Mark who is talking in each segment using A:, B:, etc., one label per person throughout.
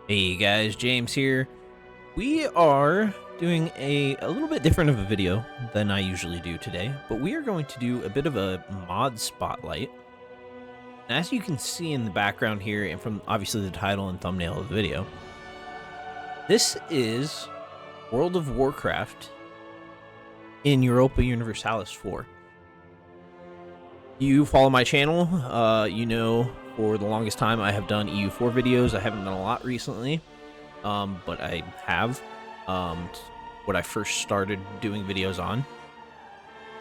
A: Hey guys, James here. We are doing a little bit different of a video than I usually do today, but we are going to do a bit of a mod spotlight. And as you can see in the background here, and from obviously the title and thumbnail of the video, this is World of Warcraft in Europa Universalis 4. You follow my channel, you know for the longest time I have done EU4 videos. I haven't done a lot recently, but I have what I first started doing videos on.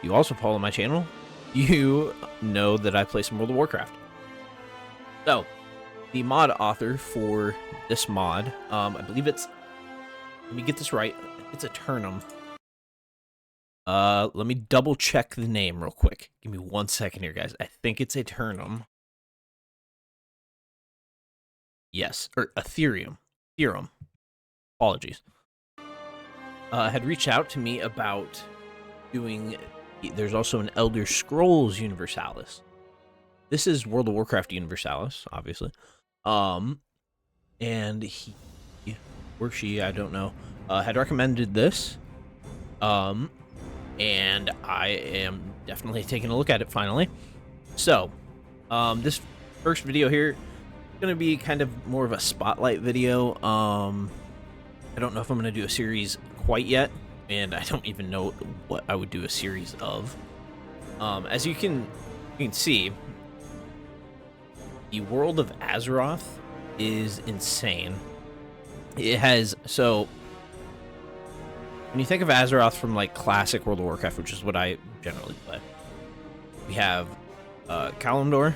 A: You also follow my channel, you know that I play some World of Warcraft. So, the mod author for this mod, I believe it's, let me get this right, it's Aetherum. Let me double check the name real quick. Give me 1 second here, guys. I think it's Aetherum. Yes, or Aetherum. Aetherum. Apologies. Had reached out to me about doing. There's also an Elder Scrolls Universalis. This is World of Warcraft Universalis, obviously. And he or she, I don't know, had recommended this. And I am definitely taking a look at it finally. So, this first video here is going to be kind of more of a spotlight video. I don't know if I'm going to do a series quite yet, and I don't even know what I would do a series of. As you can see, the world of Azeroth is insane. It has, so when you think of Azeroth from like classic World of Warcraft, which is what I generally play, we have Kalimdor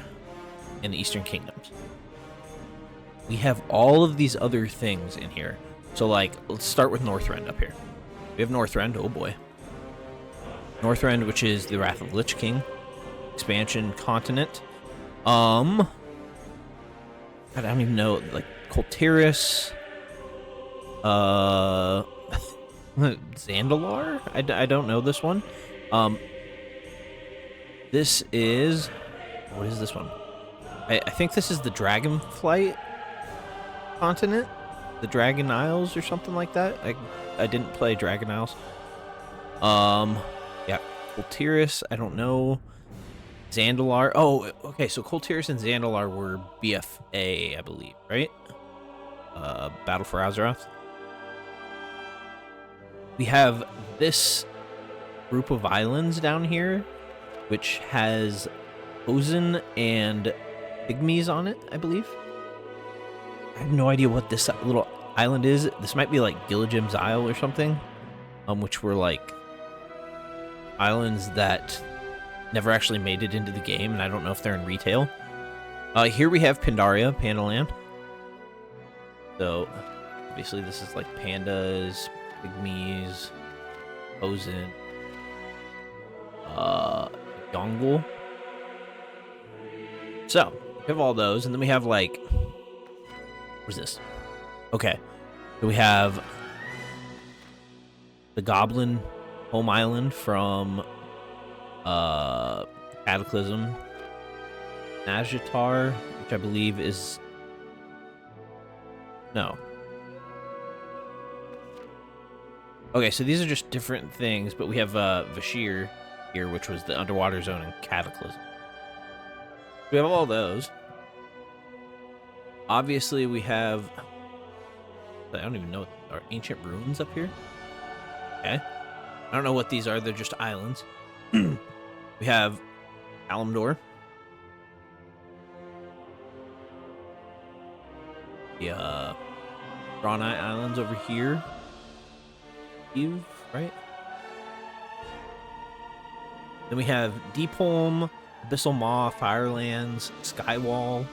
A: and the Eastern Kingdoms. We have all of these other things in here. So like, let's start with Northrend up here. We have Northrend, oh boy. Northrend, which is the Wrath of Lich King expansion continent. God, I don't even know, like Coltiris, Zandalar? I don't know this one. This is, what is this one? I think this is the Dragonflight continent, the Dragon Isles or something like that. I didn't play Dragon Isles. Yeah, Coltiris, I don't know. Zandalar. Oh, okay, so Coltiris and Zandalar were BFA, I believe, right? Battle for Azeroth. We have this group of islands down here, which has Ozen and pygmies on it, I believe. I have no idea what this little island is. This might be like Gilligam's Isle or something, which were like islands that never actually made it into the game, and I don't know if they're in retail. Here we have Pandaria, Pandaland. So, obviously this is like pandas, pygmies, Ozen, Yongle. So, we have all those, and then we have like, what's this? Okay, so we have the Goblin home island from Cataclysm, Nazjatar, which I believe is, no. Okay, so these are just different things, but we have Vashir here, which was the underwater zone in Cataclysm. We have all those. Obviously, we have, I don't even know, are ancient ruins up here? Okay. I don't know what these are, they're just islands. We have Kalimdor. The Draenei Islands over here. Eve, right? Then we have Deepholm, Abyssal Maw, Firelands, Skywall,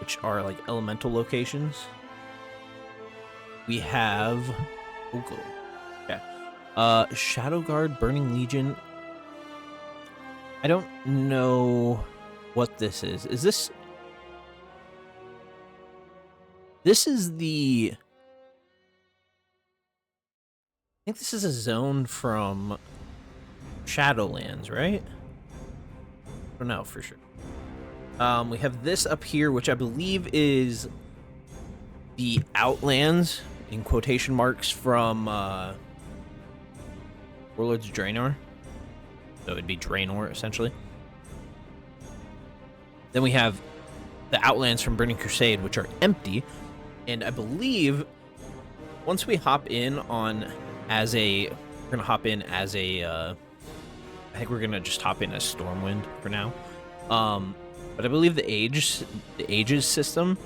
A: which are like elemental locations. We have Ogo. Okay. Shadowguard, Burning Legion. I don't know what this is. Is this? This is the, I think this is a zone from Shadowlands, right? I don't know for sure. We have this up here, which I believe is the Outlands, in quotation marks, from Warlords of Draenor. So it'd be Draenor, essentially. Then we have the Outlands from Burning Crusade, which are empty. And I believe once we hop in on as a... We're going to hop in as a... I think we're going to just hop in as Stormwind for now. But I believe the ages system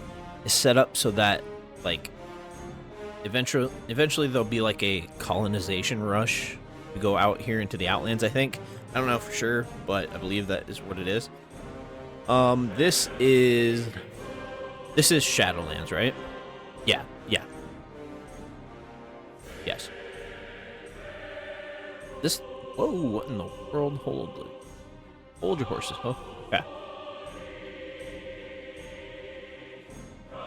A: is set up so that, like, eventually there'll be, like, a colonization rush to go out here into the Outlands, I think. I don't know for sure, but I believe that is what it is. This is Shadowlands, right? Yeah. Yes. This... Whoa, what in the world? Hold your horses, huh? Okay.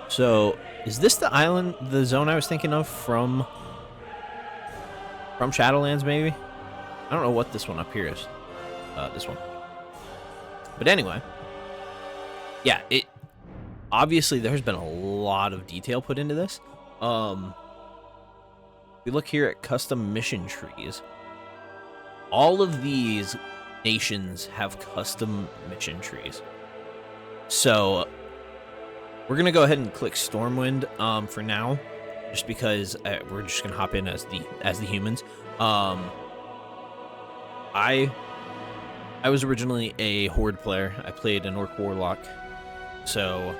A: So, is this the island, the zone I was thinking of from Shadowlands, maybe? I don't know what this one up here is. This one. But anyway. Yeah, obviously there's been a lot of detail put into this. We look here at custom mission trees. All of these nations have custom mission trees. So we're gonna go ahead and click Stormwind for now, just because we're just gonna hop in as the humans. I was originally a Horde player. I played an Orc Warlock, so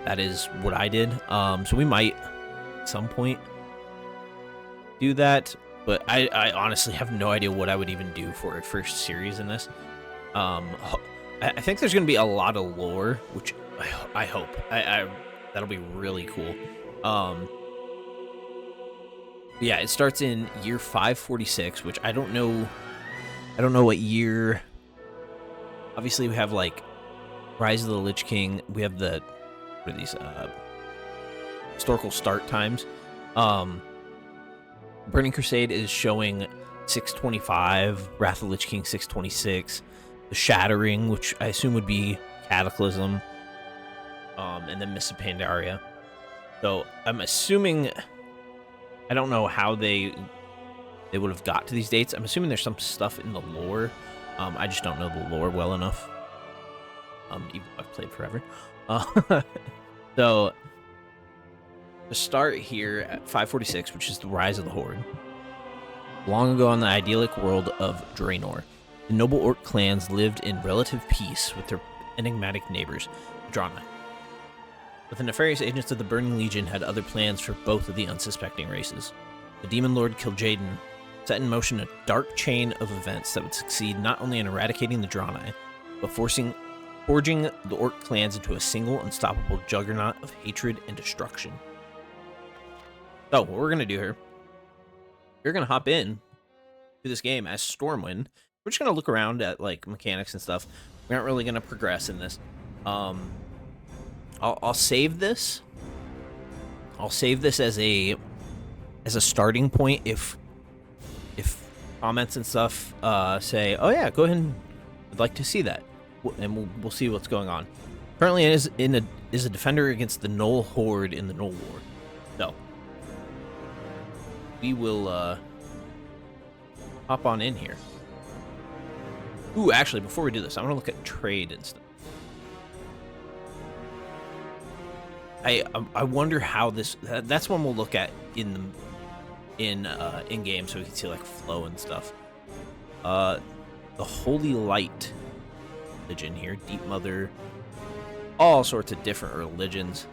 A: that is what I did. So we might at some point do that, but I honestly have no idea what I would even do for a first series in this. I think there's going to be a lot of lore, which I hope. That'll be really cool. Yeah, it starts in year 546, which I don't know what year. Obviously, we have, like, Rise of the Lich King. We have what are these? Historical start times. Burning Crusade is showing 625, Wrath of the Lich King 626, the Shattering, which I assume would be Cataclysm, and then Mists of Pandaria. So I'm assuming, I don't know how they would have got to these dates. I'm assuming there's some stuff in the lore. I just don't know the lore well enough. Even though I've played forever. So to start here at 546, which is the Rise of the Horde. Long ago in the idyllic world of Draenor, the noble orc clans lived in relative peace with their enigmatic neighbors, the Draenei. But the nefarious agents of the Burning Legion had other plans for both of the unsuspecting races. The demon lord Kil'jaeden set in motion a dark chain of events that would succeed not only in eradicating the Draenei, but forging the orc clans into a single unstoppable juggernaut of hatred and destruction. So, what we're going to do here, we're going to hop in to this game as Stormwind. We're just going to look around at, like, mechanics and stuff. We aren't really going to progress in this. I'll save this. I'll save this as a starting point if comments and stuff say, oh yeah, go ahead and I'd like to see that, and we'll see what's going on. Currently is a defender against the Null Horde in the Null War. So we will hop on in here. Ooh, actually, before we do this, I want to look at trade and stuff. I wonder how this. That's one we'll look at in game, so we can see, like, flow and stuff. The Holy Light religion here, Deep Mother, all sorts of different religions.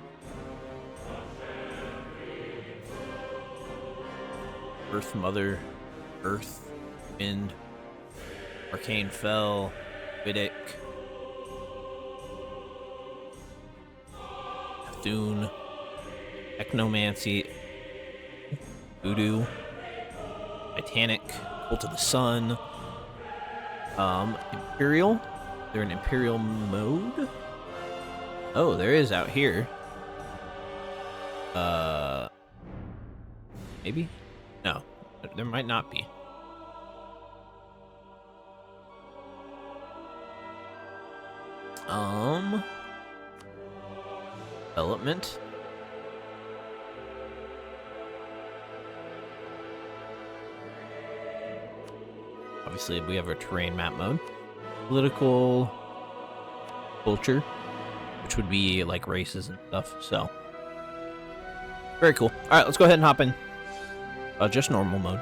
A: Earth Mother, Earth, Wind, Arcane Fel, Vidic, Cthulhu, Echnomancy, Voodoo, Titanic, Cult of the Sun, Imperial. They're in Imperial mode. Oh, there is out here. Maybe? No, there might not be. Development. Obviously, we have our terrain map mode. Political culture, which would be like races and stuff. So, very cool. All right, let's go ahead and hop in. Just normal mode.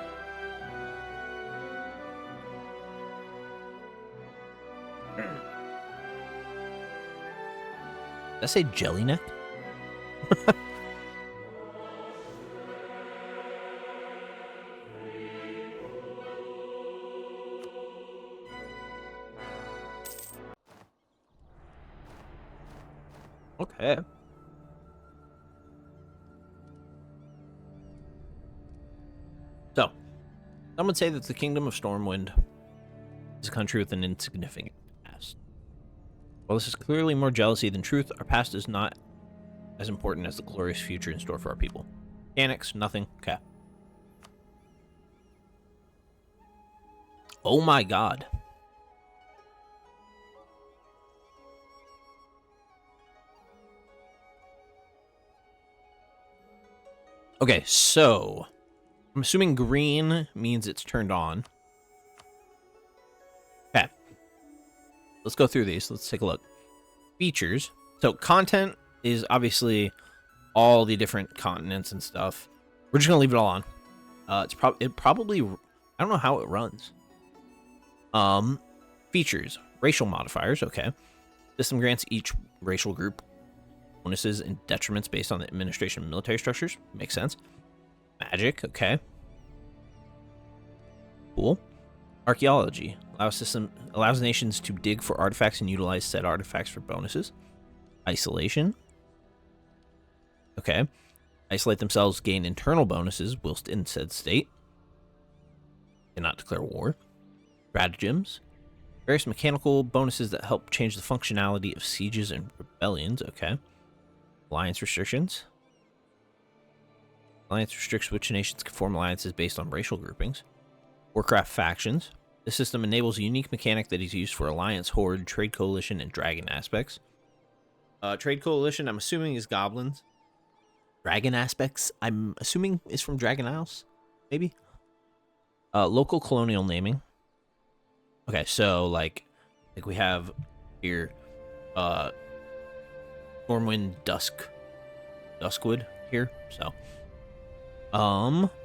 A: Did I say jelly neck? Okay. So, some would say that the Kingdom of Stormwind is a country with an insignificant past. While this is clearly more jealousy than truth, our past is not as important as the glorious future in store for our people. Mechanics, nothing. Okay. Oh my god. Okay, so I'm assuming green means it's turned on. Okay. Let's go through these. Let's take a look. Features. So content is obviously all the different continents and stuff. We're just gonna leave it all on. It probably I don't know how it runs. Features. Racial modifiers, okay. System grants each racial group bonuses and detriments based on the administration of military structures. Makes sense. Magic, okay. Cool. Archaeology allows nations to dig for artifacts and utilize said artifacts for bonuses. Isolation. Okay. Isolate themselves, gain internal bonuses whilst in said state. Cannot declare war. Stratagems. Various mechanical bonuses that help change the functionality of sieges and rebellions. Okay. Alliance restrictions. Alliance restricts which nations can form alliances based on racial groupings. Warcraft factions. This system enables a unique mechanic that is used for alliance, horde, trade coalition, and dragon aspects. Trade coalition, I'm assuming, is goblins. Dragon aspects, I'm assuming, is from Dragon Isles, maybe. Local colonial naming. Okay, so like we have here, Stormwind Duskwood here. So,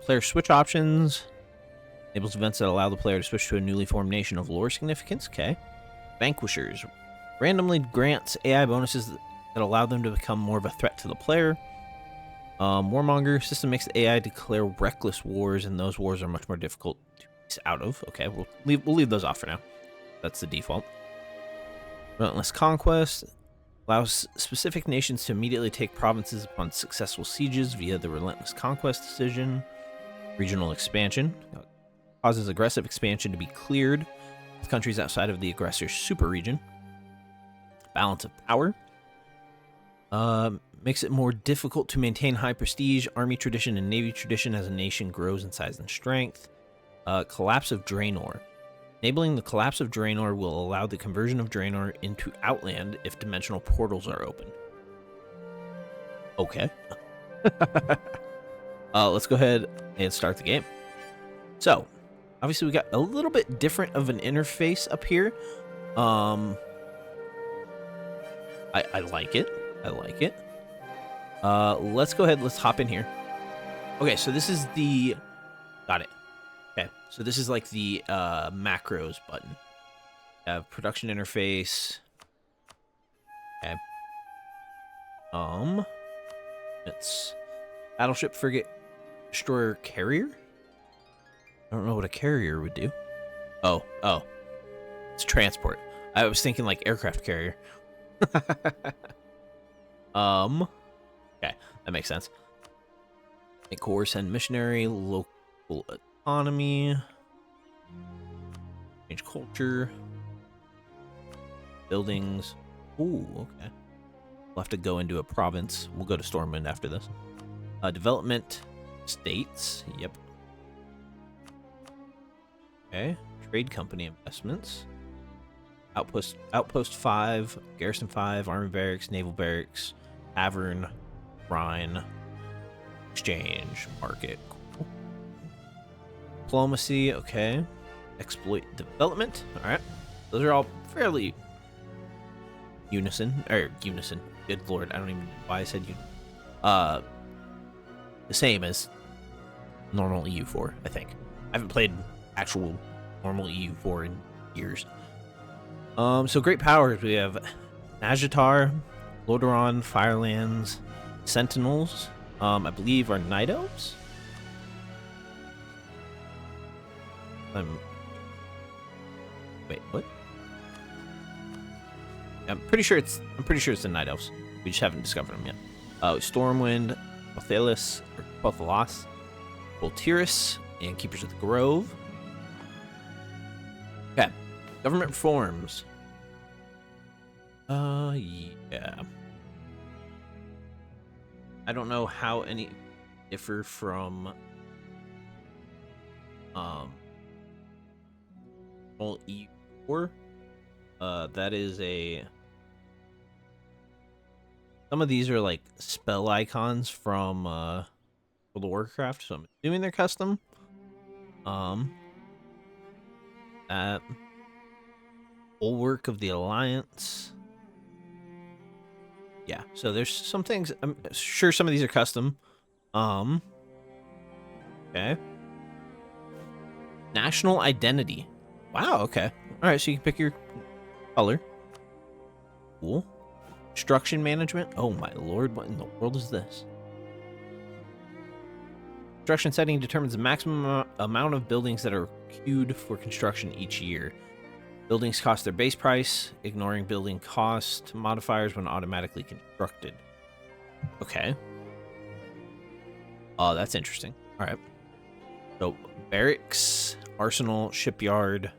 A: player switch options enables events that allow the player to switch to a newly formed nation of lore significance. Okay, Vanquishers randomly grants AI bonuses that allow them to become more of a threat to the player. Warmonger system makes the AI declare reckless wars, and those wars are much more difficult to piece out of. Okay, we'll leave those off for now. That's the default. Relentless Conquest allows specific nations to immediately take provinces upon successful sieges via the Relentless Conquest decision. Regional Expansion causes aggressive expansion to be cleared with countries outside of the aggressor's super region. Balance of Power makes it more difficult to maintain high prestige, army tradition, and navy tradition as a nation grows in size and strength. Collapse of Draenor. Enabling the collapse of Draenor will allow the conversion of Draenor into Outland if dimensional portals are open. Okay. Let's go ahead and start the game. So, obviously we got a little bit different of an interface up here. I like it. I like it. Let's go ahead. Let's hop in here. Okay, so this is the... Got it. Okay, so this is like the macros button. Have production interface. Okay. It's battleship, frigate, destroyer, carrier. I don't know what a carrier would do. Oh, it's transport. I was thinking like aircraft carrier. Okay, that makes sense. A core send missionary, local autonomy, change culture, buildings. Ooh, okay. We'll have to go into a province. We'll go to Stormwind after this. Development states. Yep. Okay. Trade company investments. Outpost 5, Garrison 5, Army Barracks, Naval Barracks, Tavern, Rhine, Exchange, Market. Cool. Diplomacy, okay. exploit development. All right, those are all fairly unison. Good lord, I don't even know why I said the same as normal EU4. I think I haven't played actual normal EU4 in years. So great powers. We have Najatar, Lordaeron, Firelands, Sentinels. I believe are Night Elves. Wait, what? I'm pretty sure it's the Night Elves. We just haven't discovered them yet. Stormwind, Pothalos, Voltiris, and Keepers of the Grove. Okay. Government reforms. Yeah. I don't know how any differ from all E4. That is a. Some of these are like spell icons from World of Warcraft, so I'm assuming they're custom. Bulwark of the Alliance. Yeah, so there's some things. I'm sure some of these are custom. Okay. National identity. Wow. Okay. All right. So you can pick your color. Cool. Construction management. Oh my lord! What in the world is this? Construction setting determines the maximum amount of buildings that are queued for construction each year. Buildings cost their base price, ignoring building cost modifiers when automatically constructed. Okay. Oh, that's interesting. All right. So, barracks, arsenal, shipyard,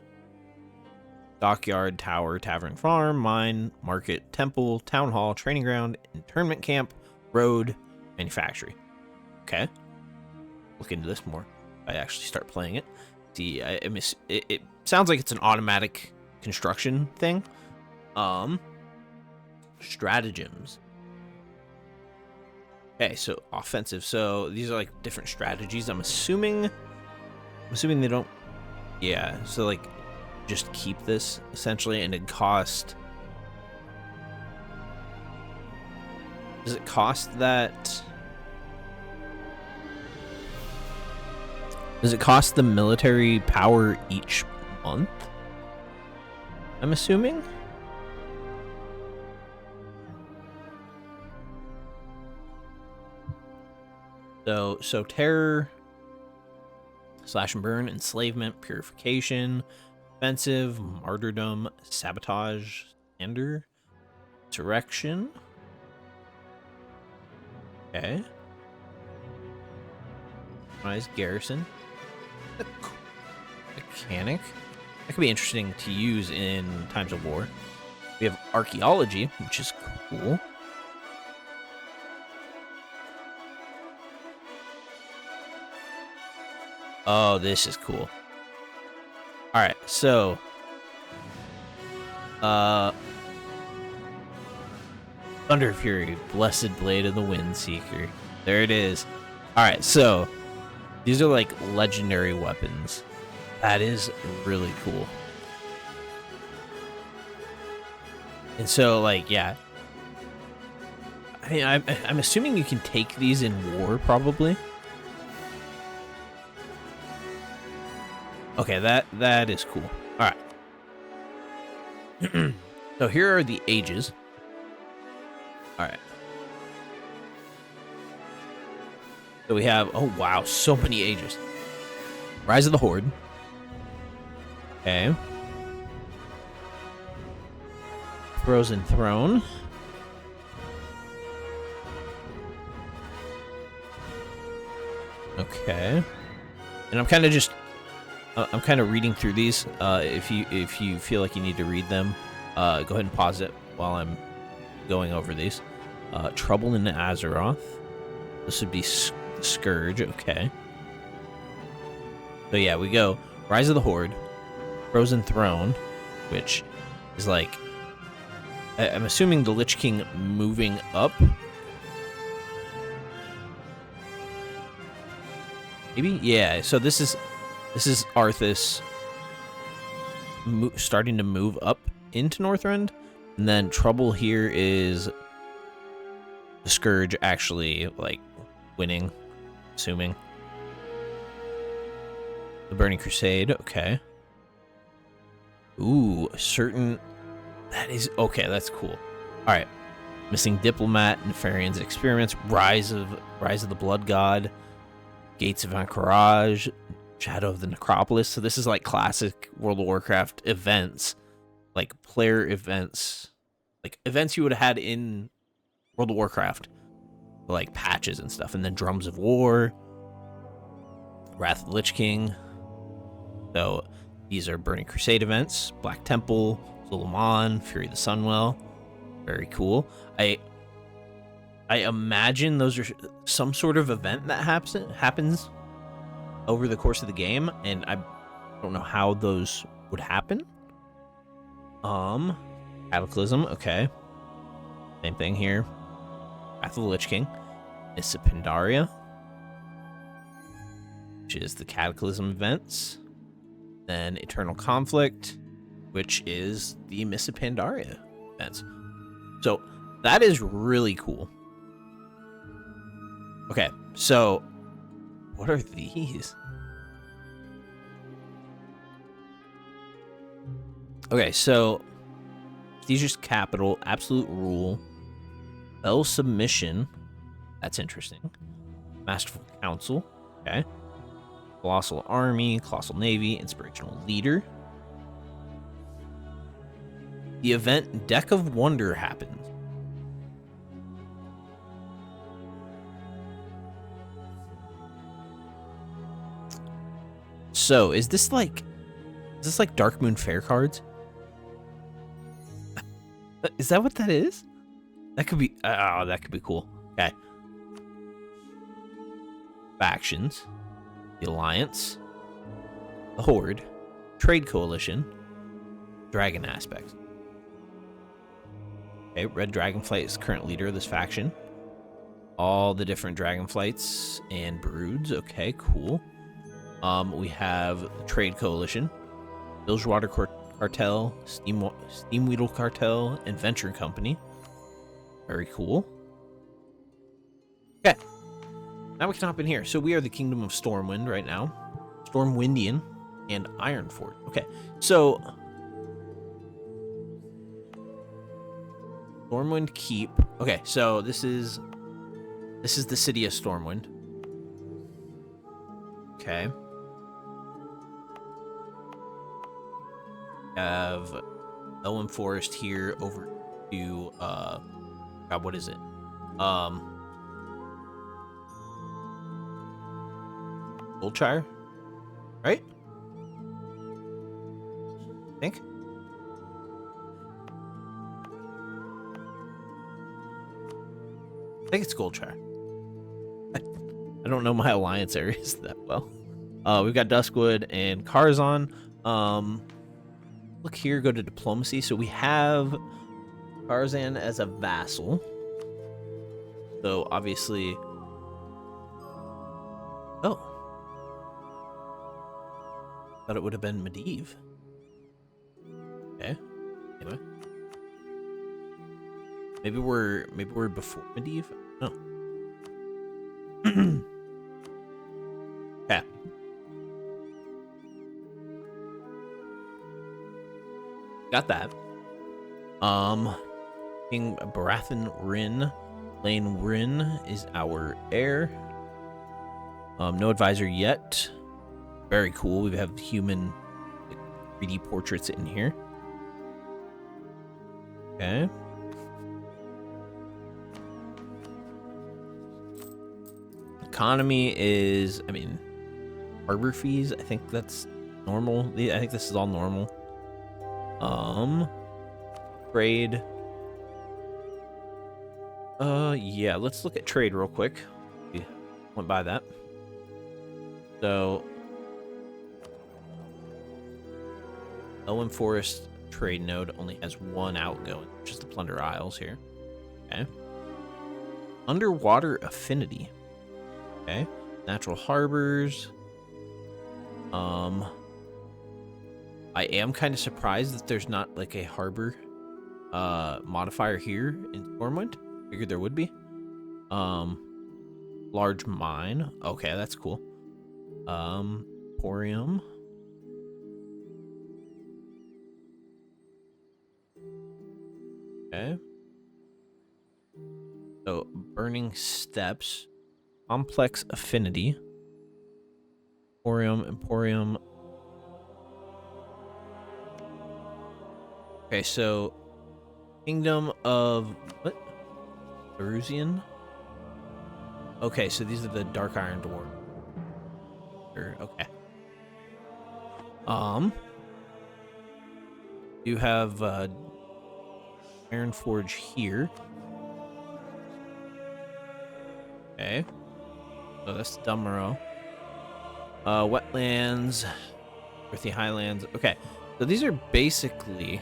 A: dockyard, tower, tavern, farm, mine, market, temple, town hall, training ground, internment camp, road, manufactory. Okay. Look into this more. I actually start playing it. See, it sounds like it's an automatic construction thing. Stratagems. Okay, so offensive. So these are like different strategies. I'm assuming they don't. Yeah, so like just keep this essentially, and it cost. Does it cost that? Does it cost the military power each month? I'm assuming. So terror, slash and burn, enslavement, purification, offensive, martyrdom, sabotage, slander, insurrection. Okay. Nice garrison. Mechanic. That could be interesting to use in times of war. We have archaeology, which is cool. Oh, this is cool. All right, so Thunder Fury, Blessed Blade of the Windseeker. There it is. All right, so these are like legendary weapons. That is really cool. And so, like, yeah. I mean, I'm assuming you can take these in war, probably. Okay, that is cool. All right. So here are the ages. All right. So we have, oh wow, so many ages. Rise of the Horde. Okay. Frozen Throne. Okay. And I'm kind of just reading through these. If you feel like you need to read them, go ahead and pause it while I'm going over these. Trouble in Azeroth. This would be Scourge. Okay. So yeah, we go Rise of the Horde, Frozen Throne, which is like, I'm assuming the Lich King moving up. Maybe? Yeah, so this is Arthas starting to move up into Northrend, and then trouble here is the Scourge actually like winning, assuming. The Burning Crusade, okay. Ooh, certain. That is okay. That's cool. All right, Missing Diplomat, Nefarian's Experiments, Rise of the Blood God, Gates of Anchorage, Shadow of the Necropolis. So this is like classic World of Warcraft events, like player events, like events you would have had in World of Warcraft, like patches and stuff. And then Drums of War, Wrath of the Lich King. So these are Burning Crusade events, Black Temple, Zul'Aman, Fury of the Sunwell. Very cool. I imagine those are some sort of event that happens over the course of the game, and I don't know how those would happen. Cataclysm, okay. Same thing here. Wrath of the Lich King. Mists of Pandaria, which is the Cataclysm events. Then Eternal Conflict, which is the Mists of Pandaria events. So that is really cool. Okay, so what are these? Okay, so these are just capital, absolute rule, spell submission. That's interesting. Masterful Council. Okay. Colossal Army, Colossal Navy, Inspirational Leader. The event Deck of Wonder happens. So, is this like Dark Moon Fair cards? Is that what that is? That could be that could be cool. Okay. Factions. The Alliance, the Horde, Trade Coalition, Dragon Aspects. Okay, Red Dragonflight is the current leader of this faction. All the different Dragonflights and Broods. Okay, cool. We have the Trade Coalition, Bilgewater Cartel, Steamweedle Cartel, and Venture Company. Very cool. Okay. Now we can hop in here. So we are the Kingdom of Stormwind right now. Stormwindian and Ironforge. Okay, so Stormwind Keep. Okay, so this is the city of Stormwind. Okay. Have Elwyn Forest here over to God, what is it? Goldshire, right? I think. It's Goldshire. I don't know my alliance areas that well. We've got Duskwood and Karzon. Look here, go to diplomacy. So we have Karzan as a vassal. So obviously, thought it would have been Medivh. Okay. Anyway. Maybe we're before Medivh. Oh. Okay. Got that. King Baratheon Rin. Lane Rin is our heir. No advisor yet. Very cool. We have human 3D portraits in here. Okay. Economy is, I mean, harbor fees. I think that's normal. I think this is all normal. Trade. Yeah, let's look at trade real quick. We went by that. So, Elwyn Forest trade node only has one outgoing, which is the Plunder Isles here. Okay. Underwater Affinity. Okay. Natural harbors. I am kind of surprised that there's not like a harbor modifier here in Stormwind. Figured there would be. Large mine. Okay, that's cool. Emporium. Okay. So, burning steps. Complex affinity. Emporium. Okay, so Kingdom of what? Erusian? Okay, so these are the Dark Iron Dwarf. Okay. You have Iron Forge here. Okay. So that's Dumero. Wetlands, Earthy Highlands. Okay, so these are basically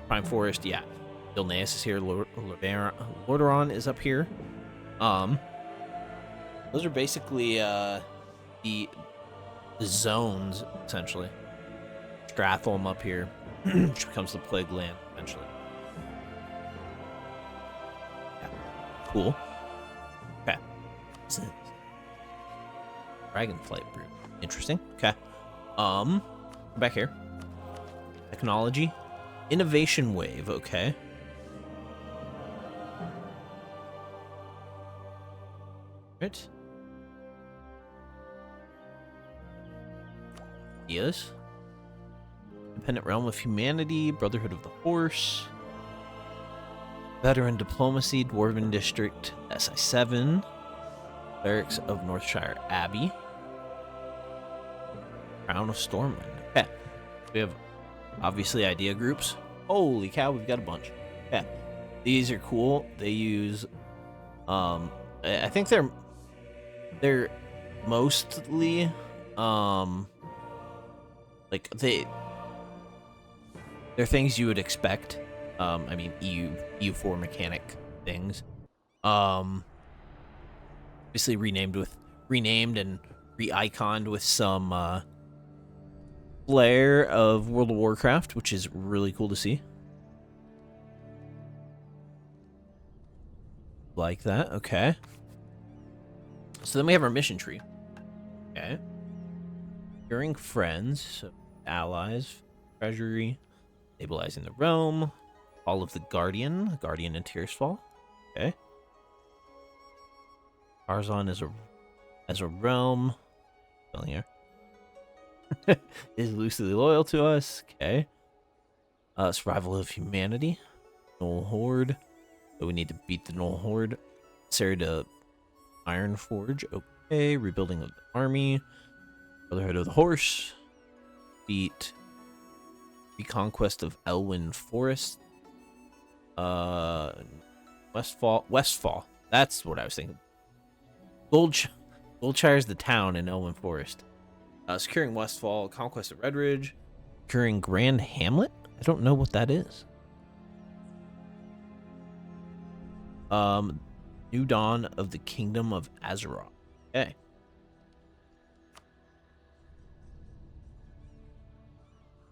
A: Prime Forest. Yeah, Dilneus is here. Lordaeron is up here. Those are basically the zones essentially. Stratholm up here, which becomes the Plague Land eventually. Yeah, cool. Okay. Dragonflight Brew. Interesting. Okay. Back here. Technology. Innovation Wave. Okay. Right. Yes. Independent Realm of Humanity. Brotherhood of the Horse. Veteran Diplomacy. Dwarven District. SI7. Barracks of Northshire Abbey. Crown of Stormwind. Okay. We have, obviously, idea groups. Holy cow, we've got a bunch. Yeah. These are cool. They use, I think they're mostly, like, they're things you would expect. I mean, EU4 mechanic things. Obviously renamed and re-iconed with some flair of World of Warcraft, which is really cool to see. Like that, okay. So then we have our mission tree. Okay. Curing friends, so allies, treasury, stabilizing the realm, all of the Guardian and Tearsfall. Okay. Tarzan as a realm. Spelling here. Is loosely loyal to us. Okay. Survival of humanity. Null Horde. So we need to beat the Null Horde. Necessary to Iron Forge. Okay. Rebuilding of the army. Brotherhood of the Horse. Beat Reconquest of Elwyn Forest. Westfall. That's what I was thinking. Goldshire is the town in Elwyn Forest. Securing Westfall, Conquest of Redridge, securing Grand Hamlet. I don't know what that is. New Dawn of the Kingdom of Azeroth. Okay.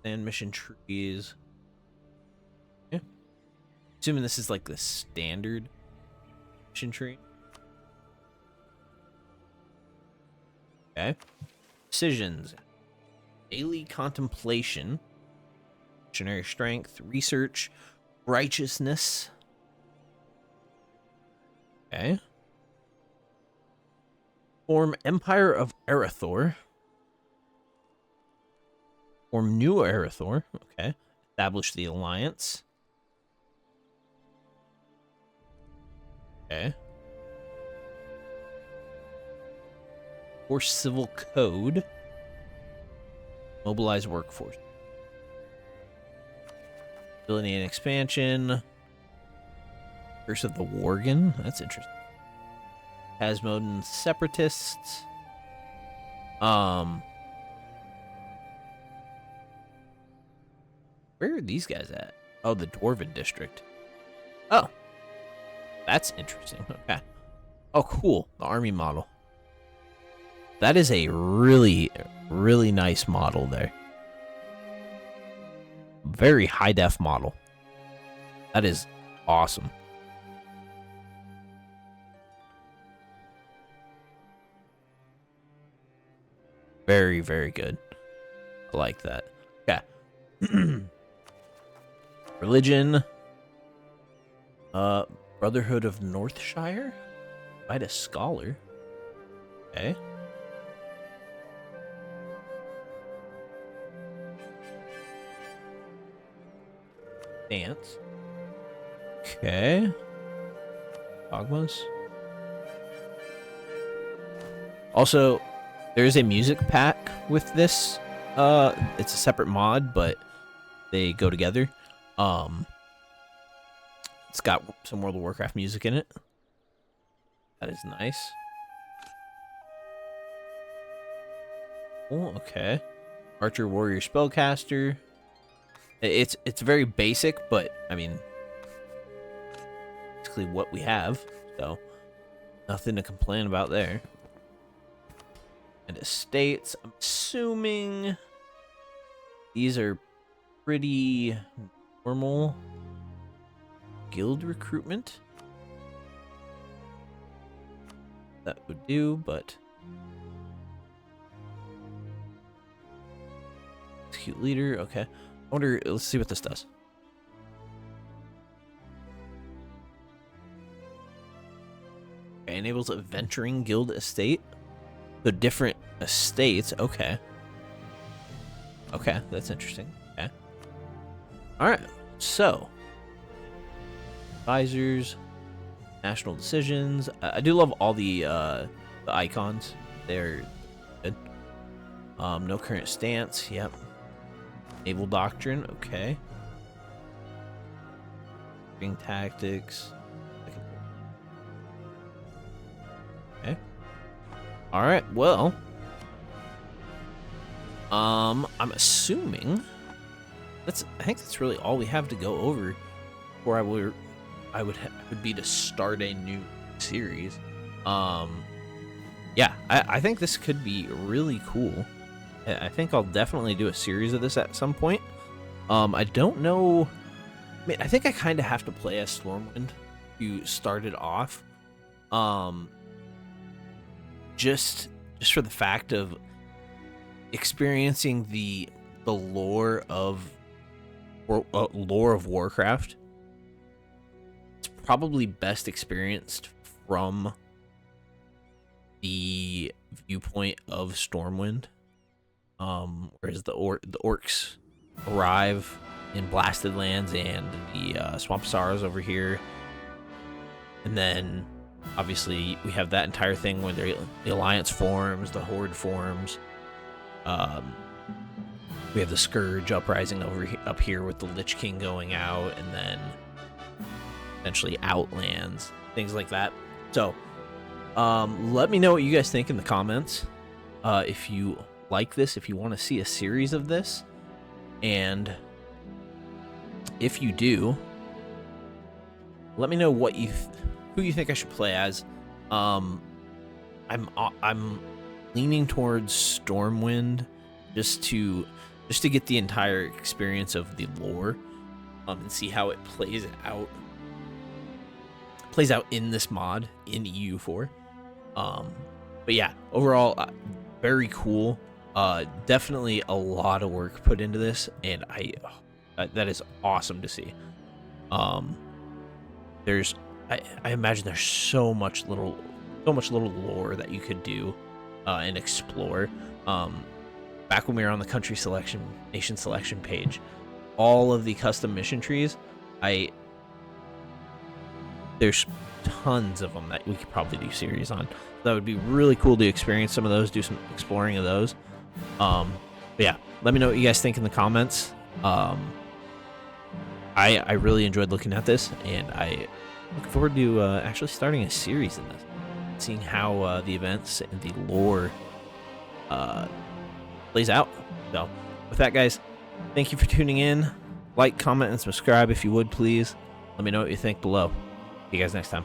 A: And mission trees. Yeah. Assuming this is like the standard mission tree. Okay. Decisions. Daily contemplation. Missionary strength. Research. Righteousness. Okay. Form Empire of Aetherum. Form New Aetherum. Okay. Establish the Alliance. Okay. Force Civil Code. Mobilize workforce. Ability and expansion. Curse of the Worgen. That's interesting. Hasmodan Separatists. Where are these guys at? Oh, the Dwarven District. Oh. That's interesting. Okay. Oh, cool. The army model. That is a really, really nice model there. very high def model. That is awesome. Very, very good. I like that. Okay. Religion. Brotherhood of Northshire? Fight a scholar. Okay. Dance. Okay. Dogmas. Also, there's a music pack with this. It's a separate mod, but they go together. It's got some World of Warcraft music in it. That is nice. Oh, okay. Archer, warrior, spellcaster. It's very basic, but I mean, basically what we have. So nothing to complain about there. And estates. I'm assuming these are pretty normal guild recruitment. That would do, but execute leader. Okay. I wonder. Let's see what this does. Okay, enables a venturing guild estate. The different estates. Okay. Okay, that's interesting. Okay. All right. So, advisors, national decisions. I do love all the icons. They're good. No current stance. Yep. Naval doctrine. Okay. Ring tactics. Okay. All right. Well, I'm assuming I think that's really all we have to go over before I would be to start a new series. Yeah, I think this could be really cool. I think I'll definitely do a series of this at some point. I don't know. I mean, I think I kind of have to play as Stormwind to start it off. Just for the fact of experiencing the lore of Warcraft. It's probably best experienced from the viewpoint of Stormwind. Whereas the orcs arrive in Blasted Lands and the Swamp Sorrows over here. And then obviously we have that entire thing when the Alliance forms, the Horde forms. We have the Scourge uprising up here with the Lich King going out, and then eventually Outlands, things like that. So, let me know what you guys think in the comments. If you like this, if you want to see a series of this, and if you do, let me know what who you think I should play as. I'm leaning towards Stormwind just to get the entire experience of the lore, and see how it plays out in this mod in EU4. But yeah, overall, very cool. Definitely a lot of work put into this, and that is awesome to see. I imagine there's so much little lore that you could do and explore. Back when we were on the nation selection page, all of the custom mission trees, there's tons of them that we could probably do series on. That would be really cool to experience some of those, do some exploring of those. But yeah, let me know what you guys think in the comments. I really enjoyed looking at this, and I look forward to actually starting a series in this, seeing how the events and the lore plays out. So with that, guys, thank you for tuning in. Like, comment, and subscribe if you would, please. Let me know what you think below. See you guys next time.